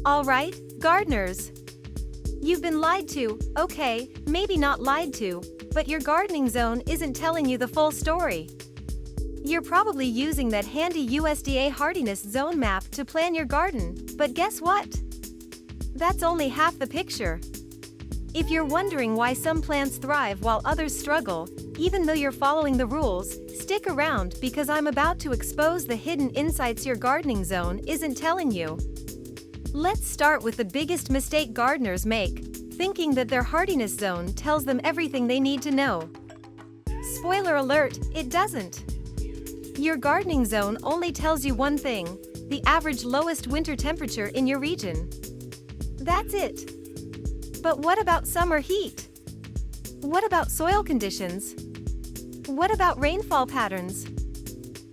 Alright, gardeners. You've been lied to. Okay, maybe not lied to, but your gardening zone isn't telling you the full story. You're probably using that handy USDA hardiness zone map to plan your garden, but guess what? That's only half the picture. If you're wondering why some plants thrive while others struggle, even though you're following the rules, stick around because I'm about to expose the hidden insights your gardening zone isn't telling you. Let's start with the biggest mistake gardeners make, thinking that their hardiness zone tells them everything they need to know. Spoiler alert, it doesn't. Your gardening zone only tells you one thing: the average lowest winter temperature in your region. That's it. But what about summer heat? What about soil conditions? What about rainfall patterns?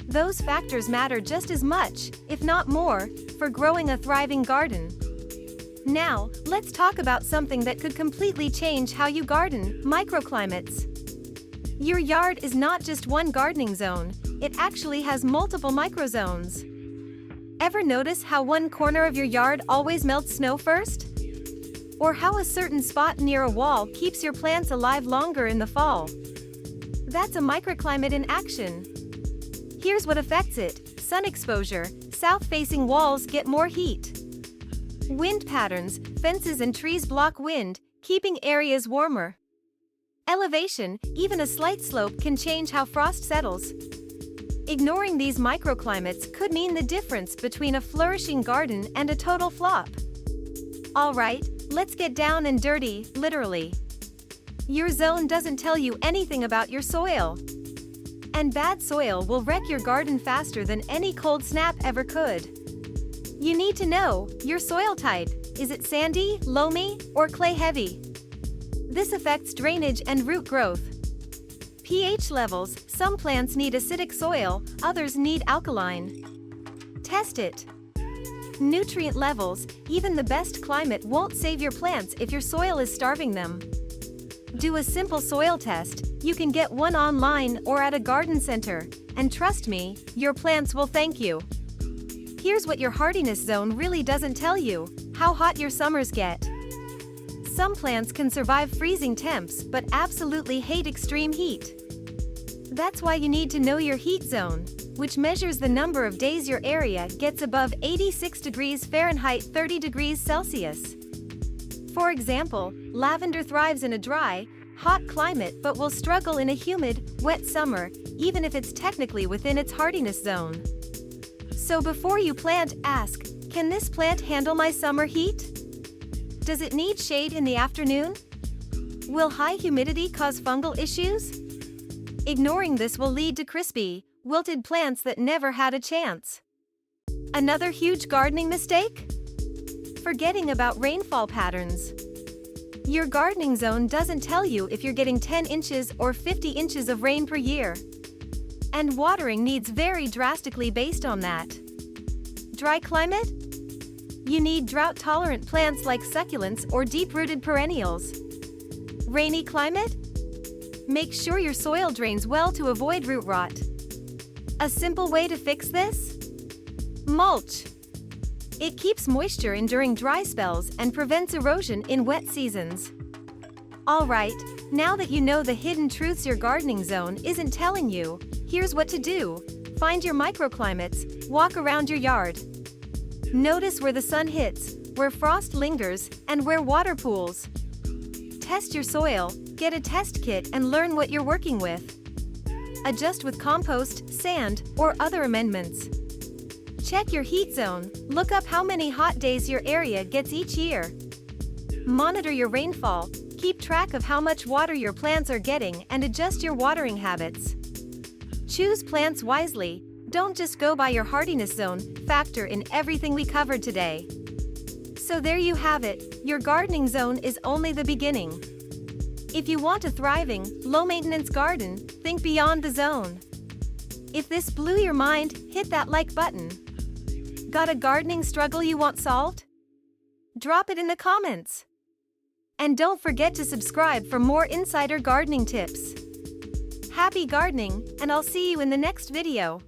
Those factors matter just as much, if not more, for growing a thriving garden. Now, let's talk about something that could completely change how you garden: microclimates. Your yard is not just one gardening zone, it actually has multiple microzones. Ever notice how one corner of your yard always melts snow first? Or how a certain spot near a wall keeps your plants alive longer in the fall? That's a microclimate in action. Here's what affects it: sun exposure, south-facing walls get more heat. Wind patterns, fences and trees block wind, keeping areas warmer. Elevation, even a slight slope can change how frost settles. Ignoring these microclimates could mean the difference between a flourishing garden and a total flop. Alright, let's get down and dirty, literally. Your zone doesn't tell you anything about your soil. And bad soil will wreck your garden faster than any cold snap ever could. You need to know your soil type. Is it sandy, loamy, or clay heavy? This affects drainage and root growth. pH levels: some plants need acidic soil, others need alkaline. Test it. Nutrient levels: even the best climate won't save your plants if your soil is starving them. Do a simple soil test. You can get one online or at a garden center, and trust me, your plants will thank you. Here's what your hardiness zone really doesn't tell you: how hot your summers get. Some plants can survive freezing temps but absolutely hate extreme heat. That's why you need to know your heat zone, which measures the number of days your area gets above 86 degrees Fahrenheit 30 degrees Celsius. For example, lavender thrives in a dry, hot climate but will struggle in a humid, wet summer, even if it's technically within its hardiness zone. So before you plant, ask, can this plant handle my summer heat? Does it need shade in the afternoon? Will high humidity cause fungal issues? Ignoring this will lead to crispy, wilted plants that never had a chance. Another huge gardening mistake? Forgetting about rainfall patterns. Your gardening zone doesn't tell you if you're getting 10 inches or 50 inches of rain per year. And watering needs vary drastically based on that. Dry climate? You need drought-tolerant plants like succulents or deep-rooted perennials. Rainy climate? Make sure your soil drains well to avoid root rot. A simple way to fix this? Mulch. It keeps moisture in during dry spells and prevents erosion in wet seasons. Alright, now that you know the hidden truths your gardening zone isn't telling you, here's what to do. Find your microclimates, walk around your yard. Notice where the sun hits, where frost lingers, and where water pools. Test your soil, get a test kit and learn what you're working with. Adjust with compost, sand, or other amendments. Check your heat zone, look up how many hot days your area gets each year. Monitor your rainfall, keep track of how much water your plants are getting and adjust your watering habits. Choose plants wisely, don't just go by your hardiness zone, factor in everything we covered today. So there you have it, your gardening zone is only the beginning. If you want a thriving, low-maintenance garden, think beyond the zone. If this blew your mind, hit that like button. Got a gardening struggle you want solved? Drop it in the comments. And don't forget to subscribe for more insider gardening tips. Happy gardening, and I'll see you in the next video.